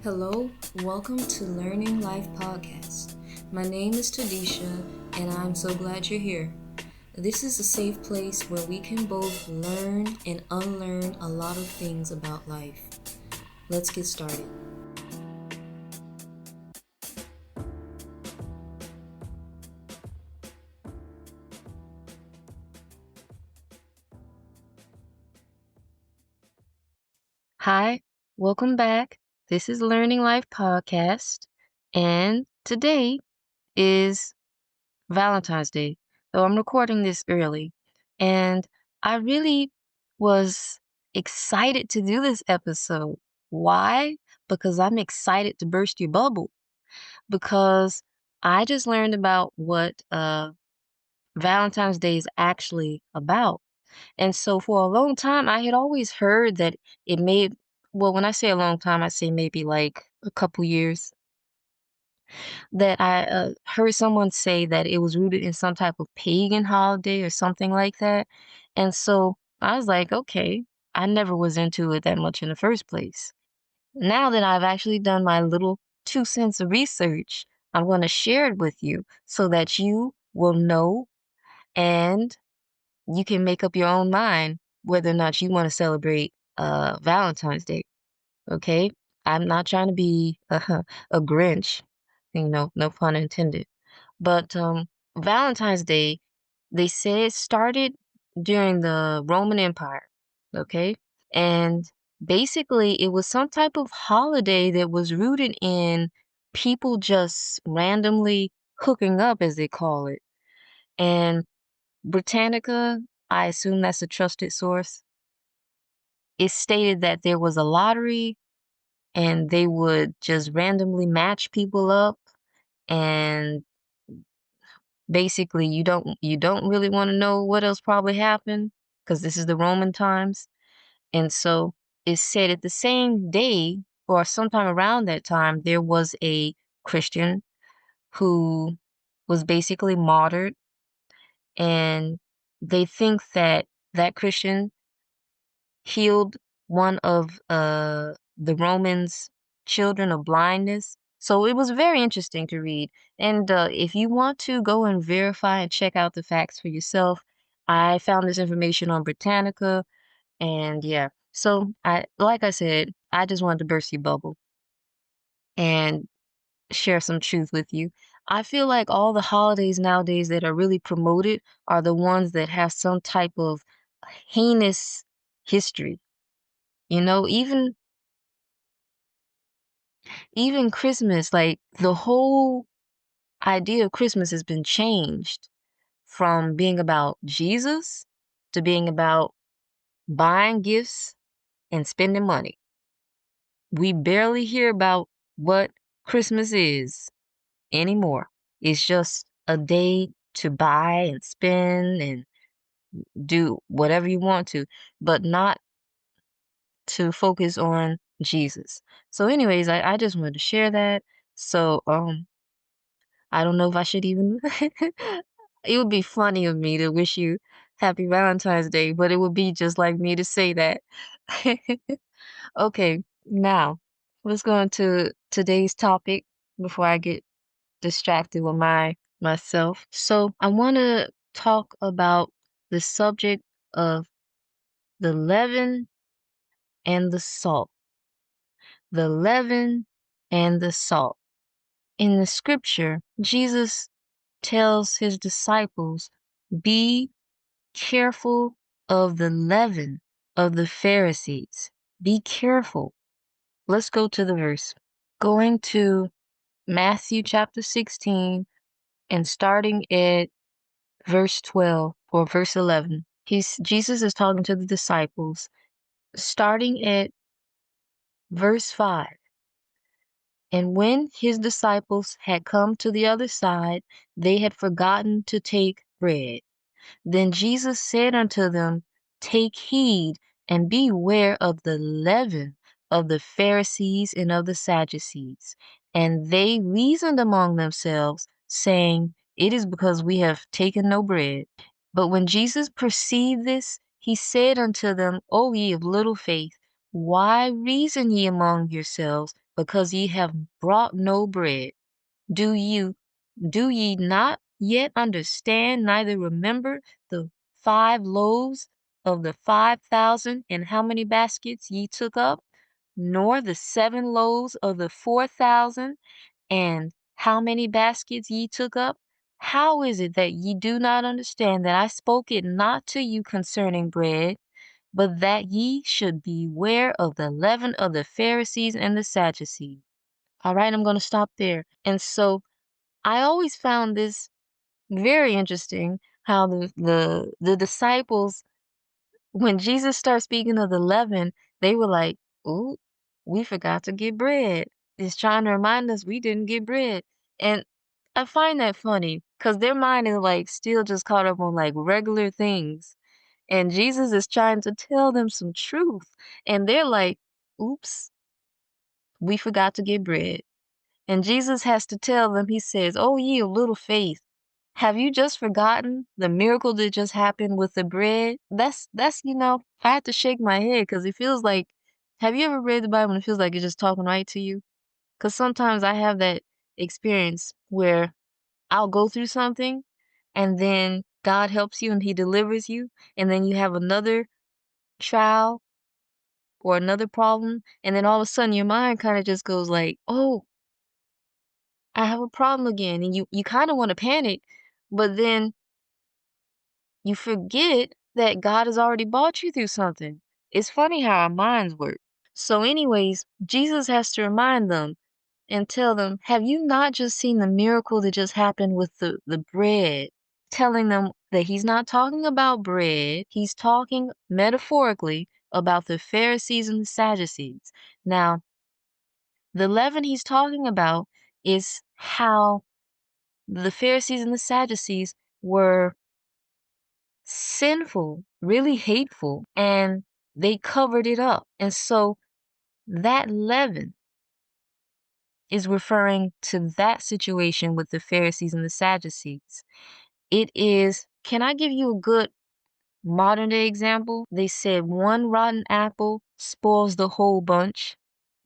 Hello, welcome to Learning Life Podcast. My name is Tadisha, and I'm so glad you're here. This is a safe place where we can both learn and unlearn a lot of things about life. Let's get started. Hi, welcome back. This is Learning Life Podcast, and today is Valentine's Day. So I'm recording this early, and I really was excited to do this episode. Why? Because I'm excited to burst your bubble. Because I just learned about what Valentine's Day is actually about. And so for a long time, I had always heard that it may, well, when I say a long time, I say maybe like a couple years, that I heard someone say that it was rooted in some type of pagan holiday or something like that. And so I was like, okay, I never was into it that much in the first place. Now that I've actually done my little 2 cents of research, I'm going to share it with you so that you will know and you can make up your own mind whether or not you want to celebrate Valentine's Day. Okay? I'm not trying to be a Grinch, no pun intended. But Valentine's Day, they say it started during the Roman Empire. Okay? And basically, it was some type of holiday that was rooted in people just randomly hooking up, as they call it. And Britannica, I assume that's a trusted source, it stated that there was a lottery and they would just randomly match people up, and basically you don't really want to know what else probably happened because this is the Roman times. And so it's said at the same day or sometime around that time, there was a Christian who was basically martyred. And they think that that Christian healed one of the Romans' children of blindness. So it was very interesting to read. And if you want to go and verify and check out the facts for yourself, I found this information on Britannica. And yeah, so like I said, I just wanted to burst your bubble and share some truth with you. I feel like all the holidays nowadays that are really promoted are the ones that have some type of heinous history. You know, even Christmas, like the whole idea of Christmas has been changed from being about Jesus to being about buying gifts and spending money. We barely hear about what Christmas is anymore. It's just a day to buy and spend and do whatever you want to, but not to focus on Jesus. So anyways, I just wanted to share that. So I don't know if I should even it would be funny of me to wish you happy Valentine's Day, but it would be just like me to say that. Okay, now let's go into today's topic before I get distracted with myself. So I want to talk about the subject of the leaven and the salt. The leaven and the salt. In the scripture, Jesus tells his disciples, be careful of the leaven of the Pharisees. Be careful. Let's go to the verse. Going to Matthew chapter 16 and starting at verse 12 or verse 11. Jesus is talking to the disciples, starting at verse 5. And when his disciples had come to the other side, they had forgotten to take bread. Then Jesus said unto them, take heed and beware of the leaven of the Pharisees and of the Sadducees. And they reasoned among themselves, saying, it is because we have taken no bread. But when Jesus perceived this, he said unto them, O ye of little faith, why reason ye among yourselves, because ye have brought no bread. Do ye not yet understand, neither remember the 5 loaves of the 5,000, and how many baskets ye took up, nor the 7 loaves of the 4,000, and how many baskets ye took up? How is it that ye do not understand that I spoke it not to you concerning bread, but that ye should beware of the leaven of the Pharisees and the Sadducees? All right, I'm going to stop there. And so I always found this very interesting, how the disciples, when Jesus started speaking of the leaven, they were like, "Ooh, we forgot to get bread." He's trying to remind us we didn't get bread. And I find that funny because their mind is like still just caught up on like regular things. And Jesus is trying to tell them some truth. And they're like, "Oops, we forgot to get bread." And Jesus has to tell them, he says, "Oh, ye of little faith, have you just forgotten the miracle that just happened with the bread?" I have to shake my head because it feels like, have you ever read the Bible and it feels like it's just talking right to you? Because sometimes I have that experience where I'll go through something and then God helps you and he delivers you. And then you have another trial or another problem. And then all of a sudden your mind kind of just goes like, "Oh, I have a problem again." And you kind of want to panic, but then you forget that God has already brought you through something. It's funny how our minds work. So, anyways, Jesus has to remind them and tell them, have you not just seen the miracle that just happened with the bread? Telling them that he's not talking about bread, he's talking metaphorically about the Pharisees and the Sadducees. Now, the leaven he's talking about is how the Pharisees and the Sadducees were sinful, really hateful, and they covered it up. And so that leaven is referring to that situation with the Pharisees and the Sadducees. It is, can I give you a good modern day example? They said one rotten apple spoils the whole bunch.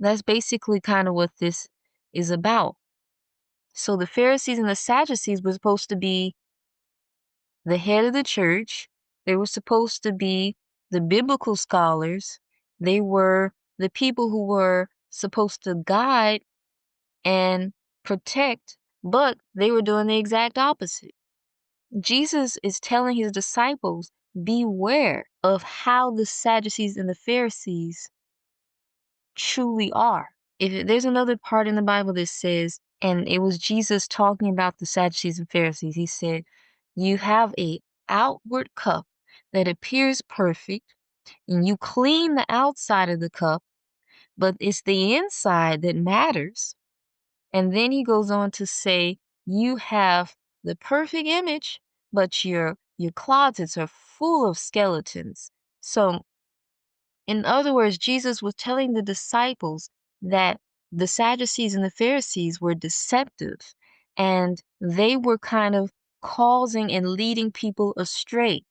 That's basically kind of what this is about. So the Pharisees and the Sadducees were supposed to be the head of the church. They were supposed to be the biblical scholars. They were the people who were supposed to guide and protect, but they were doing the exact opposite. Jesus is telling his disciples, beware of how the Sadducees and the Pharisees truly are. If there's another part in the Bible that says, and it was Jesus talking about the Sadducees and Pharisees, he said, "You have a outward cup that appears perfect, and you clean the outside of the cup, but it's the inside that matters." And then he goes on to say, "You have the perfect image, but your closets are full of skeletons." So, in other words, Jesus was telling the disciples that the Sadducees and the Pharisees were deceptive and they were kind of causing and leading people astray.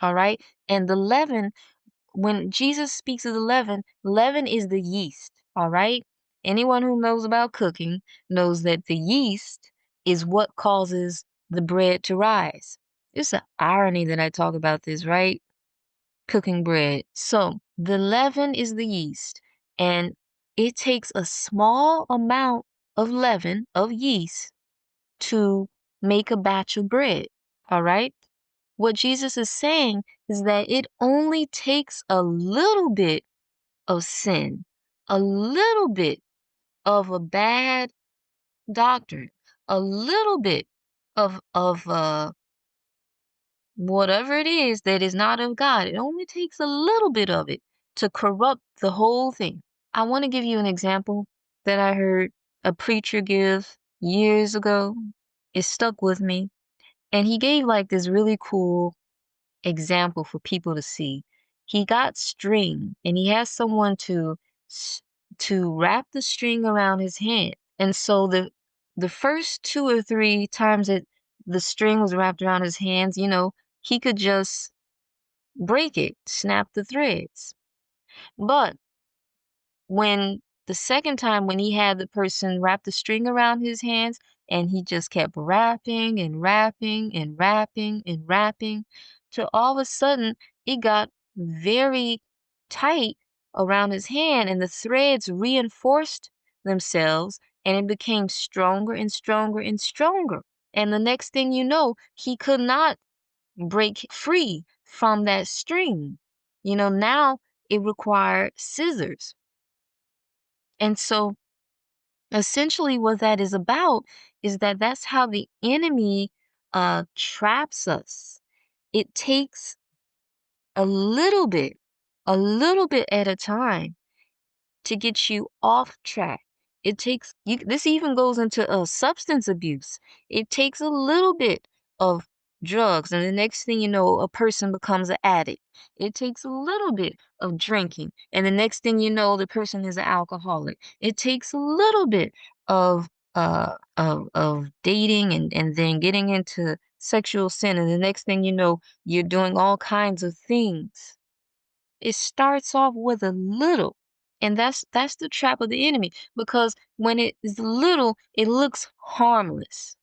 All right. And the leaven, when Jesus speaks of the leaven, leaven is the yeast. All right. Anyone who knows about cooking knows that the yeast is what causes the bread to rise. It's an irony that I talk about this, right? Cooking bread. So the leaven is the yeast, and it takes a small amount of leaven, of yeast, to make a batch of bread. All right? What Jesus is saying is that it only takes a little bit of sin, a little bit of a bad doctrine, a little bit of whatever it is that is not of God. It only takes a little bit of it to corrupt the whole thing. I want to give you an example that I heard a preacher give years ago. It stuck with me. And he gave like this really cool example for people to see. He got string and he has someone to wrap the string around his hand. And so the first 2 or 3 times that the string was wrapped around his hands, he could just break it, snap the threads. But when The second time when he had the person wrap the string around his hands and he just kept wrapping and wrapping and wrapping and wrapping till all of a sudden it got very tight around his hand and the threads reinforced themselves and it became stronger and stronger and stronger. And the next thing you know, he could not break free from that string. Now it required scissors. And so essentially what that is about is that that's how the enemy traps us. It takes a little bit, at a time to get you off track. It takes you this even goes into substance abuse. It takes a little bit of drugs and the next thing you know a person becomes an addict. It takes a little bit of drinking and the next thing you know the person is an alcoholic. It takes a little bit of dating and then getting into sexual sin and the next thing you know you're doing all kinds of things. It starts off with a little. And that's the trap of the enemy because when it is little, it looks harmless.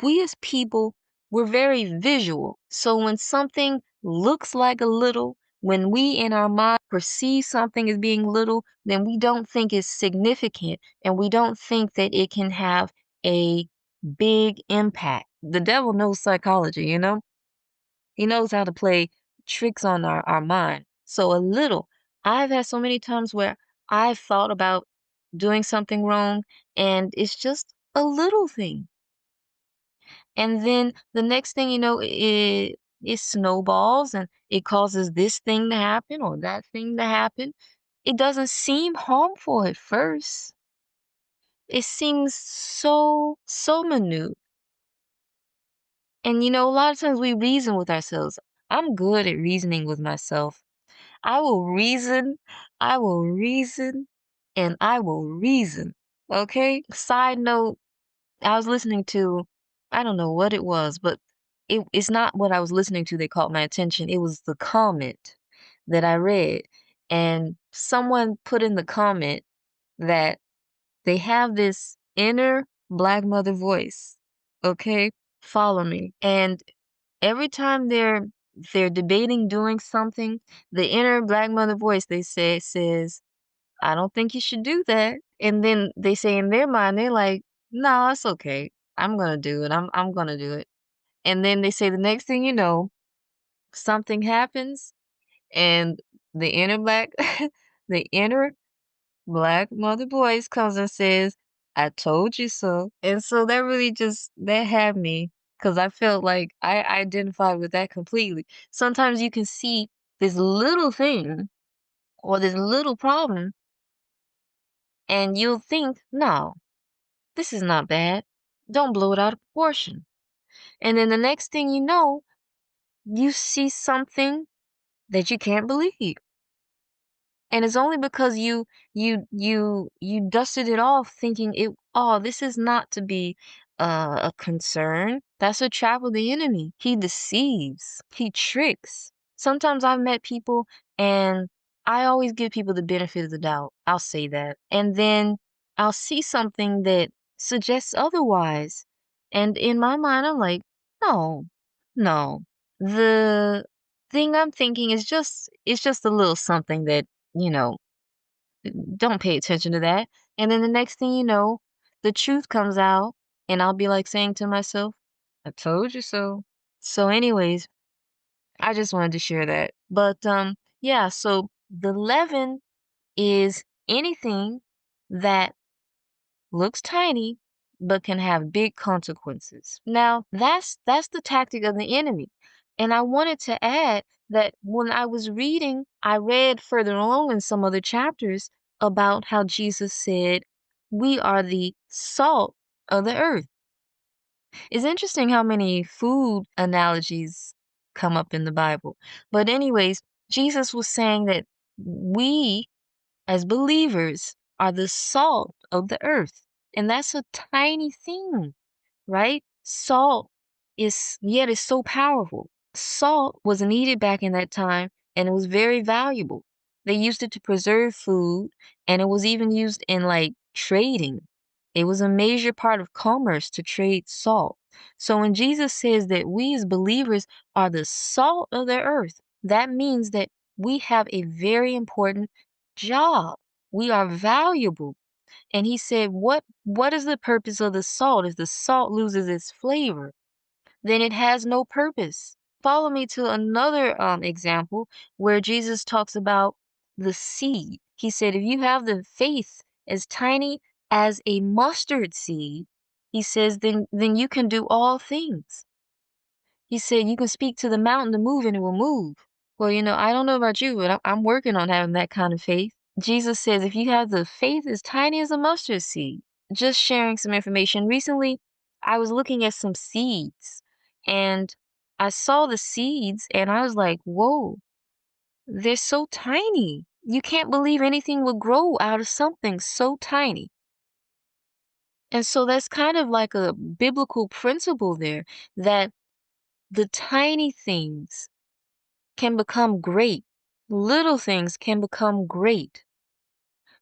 We as people, we're very visual. So when something looks like a little, when we in our mind perceive something as being little, then we don't think it's significant and we don't think that it can have a big impact. The devil knows psychology. He knows how to play tricks on our mind. So a little. I've had so many times where I've thought about doing something wrong and it's just a little thing. And then the next thing you know, it snowballs and it causes this thing to happen or that thing to happen. It doesn't seem harmful at first. It seems so minute. And a lot of times we reason with ourselves. I'm good at reasoning with myself. I will reason, I will reason, and I will reason. Okay? Side note, I was listening to, I don't know what it was, but it's not what I was listening to that caught my attention. It was the comment that I read. And someone put in the comment that they have this inner black mother voice. Okay? Follow me. And every time they're debating doing something, the inner black mother voice they say says, "I don't think you should do that." And then they say in their mind, they're like, "No, it's okay. I'm gonna do it. I'm gonna do it." And then they say the next thing you know, something happens and the inner black the inner black mother voice comes and says, "I told you so." And so that really just that had me because I felt like I identified with that completely. Sometimes you can see this little thing or this little problem and you'll think, "No, this is not bad. Don't blow it out of proportion." And then the next thing you know, you see something that you can't believe. And it's only because you dusted it off thinking this is not to be a concern. That's a trap of the enemy. He deceives, he tricks. Sometimes I've met people and I always give people the benefit of the doubt. I'll say that. And then I'll see something that suggests otherwise. And in my mind, I'm like, no, no. The thing I'm thinking is it's just a little something that you know, don't pay attention to that. And then the next thing you know, the truth comes out, and I'll be like saying to myself, I told you so. So, anyways, I just wanted to share that. But yeah, so the leaven is anything that looks tiny but can have big consequences. Now, that's the tactic of the enemy. And I wanted to add that when I was reading, I read further along in some other chapters about how Jesus said, "We are the salt of the earth." It's interesting how many food analogies come up in the Bible. But anyways, Jesus was saying that we as believers are the salt of the earth. And that's a tiny thing, right? Salt is, yet it's so powerful. Salt was needed back in that time and it was very valuable. They used it to preserve food, and it was even used in like trading. It was a major part of commerce to trade salt. So when Jesus says that we as believers are the salt of the earth, that means that we have a very important job. We are valuable. And he said, what is the purpose of the salt? If the salt loses its flavor, then it has no purpose. Follow me to another example where Jesus talks about the seed. He said, if you have the faith as tiny as a mustard seed, he says, then you can do all things. He said, you can speak to the mountain to move and it will move. Well, I don't know about you, but I'm working on having that kind of faith. Jesus says, if you have the faith as tiny as a mustard seed, just sharing some information. Recently, I was looking at some seeds and I saw the seeds and I was like, whoa, they're so tiny. You can't believe anything would grow out of something so tiny. And so that's kind of like a biblical principle there that the tiny things can become great. Little things can become great.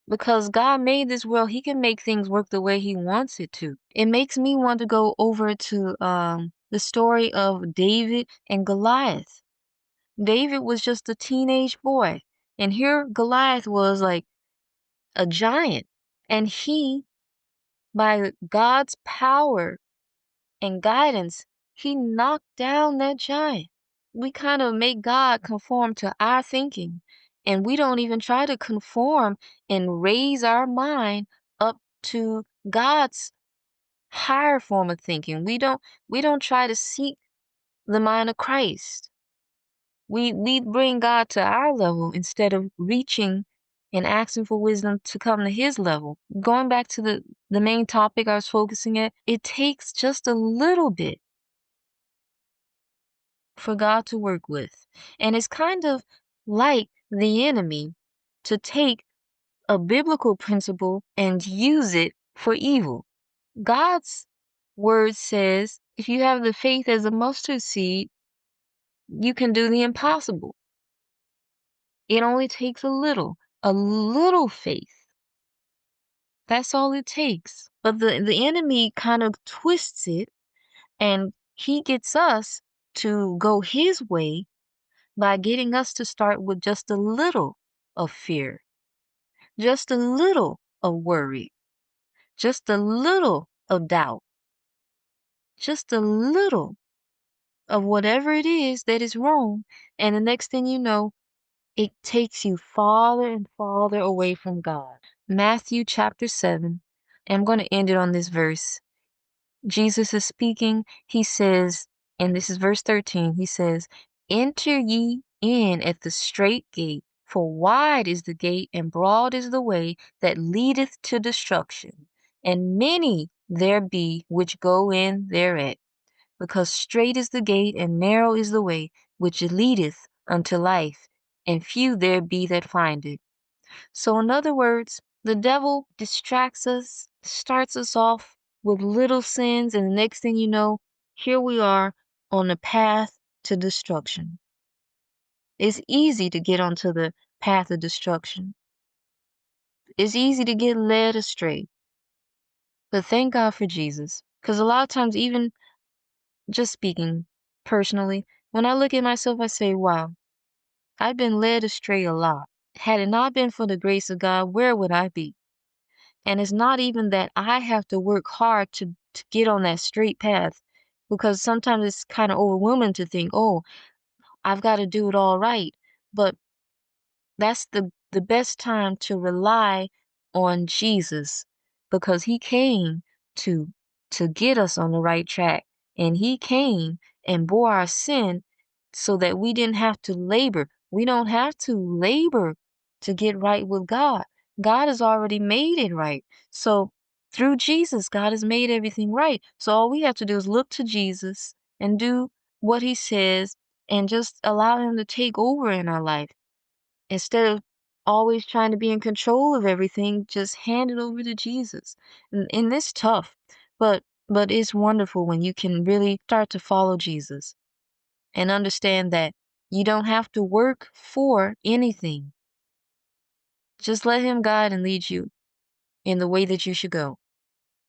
Because God made this world, he can make things work the way he wants it to. It makes me want to go over to the story of David and Goliath. David was just a teenage boy, and here Goliath was like a giant. And he, by God's power and guidance, he knocked down that giant. We kind of make God conform to our thinking, and we don't even try to conform and raise our mind up to God's higher form of thinking. We don't try to seek the mind of Christ. We bring God to our level instead of reaching and asking for wisdom to come to his level. Going back to the main topic I was focusing at, it takes just a little bit for God to work with. And it's kind of like the enemy to take a biblical principle and use it for evil. God's word says, if you have the faith as a mustard seed, you can do the impossible. It only takes a little faith. That's all it takes. But the enemy kind of twists it, and he gets us to go his way by getting us to start with just a little of fear, just a little of worry, just a little of doubt, just a little of whatever it is that is wrong. And the next thing you know, it takes you farther and farther away from God. Matthew chapter 7. And I'm going to end it on this verse. Jesus is speaking. He says, and this is verse 13, he says, enter ye in at the strait gate, for wide is the gate and broad is the way that leadeth to destruction, and many there be which go in thereat. Because strait is the gate and narrow is the way which leadeth unto life, and few there be that find it. So, in other words, the devil distracts us, starts us off with little sins, and the next thing you know, here we are on the path to destruction. It's easy to get onto the path of destruction. It's easy to get led astray. But thank God for Jesus. Because a lot of times, even just speaking personally, when I look at myself, I say, wow, I've been led astray a lot. Had it not been for the grace of God, where would I be? And it's not even that I have to work hard to get on that straight path, because sometimes it's kind of overwhelming to think, oh, I've got to do it all right. But that's the best time to rely on Jesus, because he came to to get us on the right track, and he came and bore our sin so that we didn't have to labor. We don't have to labor to get right with God. God has already made it right. So through Jesus, God has made everything right. So all we have to do is look to Jesus and do what he says and just allow him to take over in our life. Instead of always trying to be in control of everything, just hand it over to Jesus. And it's tough, but it's wonderful when you can really start to follow Jesus and understand that You don't have to work for anything. Just let him guide and lead you in the way that you should go.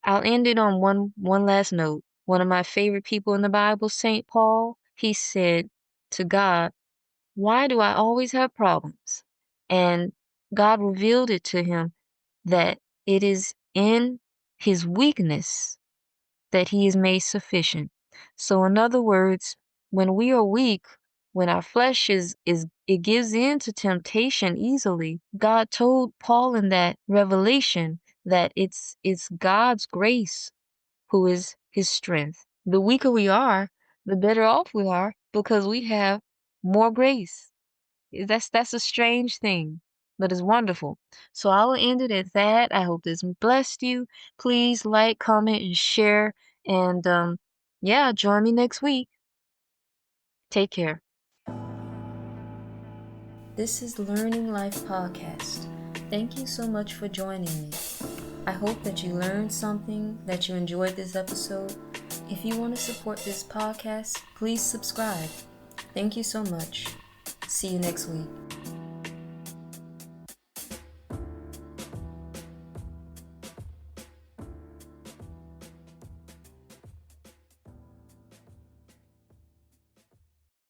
I'll end it on one last note. One of my favorite people in the Bible, St. Paul, he said to God, "Why do I always have problems?" And God revealed it to him that it is in his weakness that he is made sufficient. So in other words, when we are weak, when our flesh it gives in to temptation easily, God told Paul in that revelation that it's God's grace who is his strength. The weaker we are, the better off we are because we have more grace. That's a strange thing, but it's wonderful. So I will end it at that. I hope this blessed you. Please like, comment, and share. And yeah, join me next week. Take care. This is Learning Life Podcast. Thank you so much for joining me. I hope that you learned something, that you enjoyed this episode. If you want to support this podcast, please subscribe. Thank you so much. See you next week.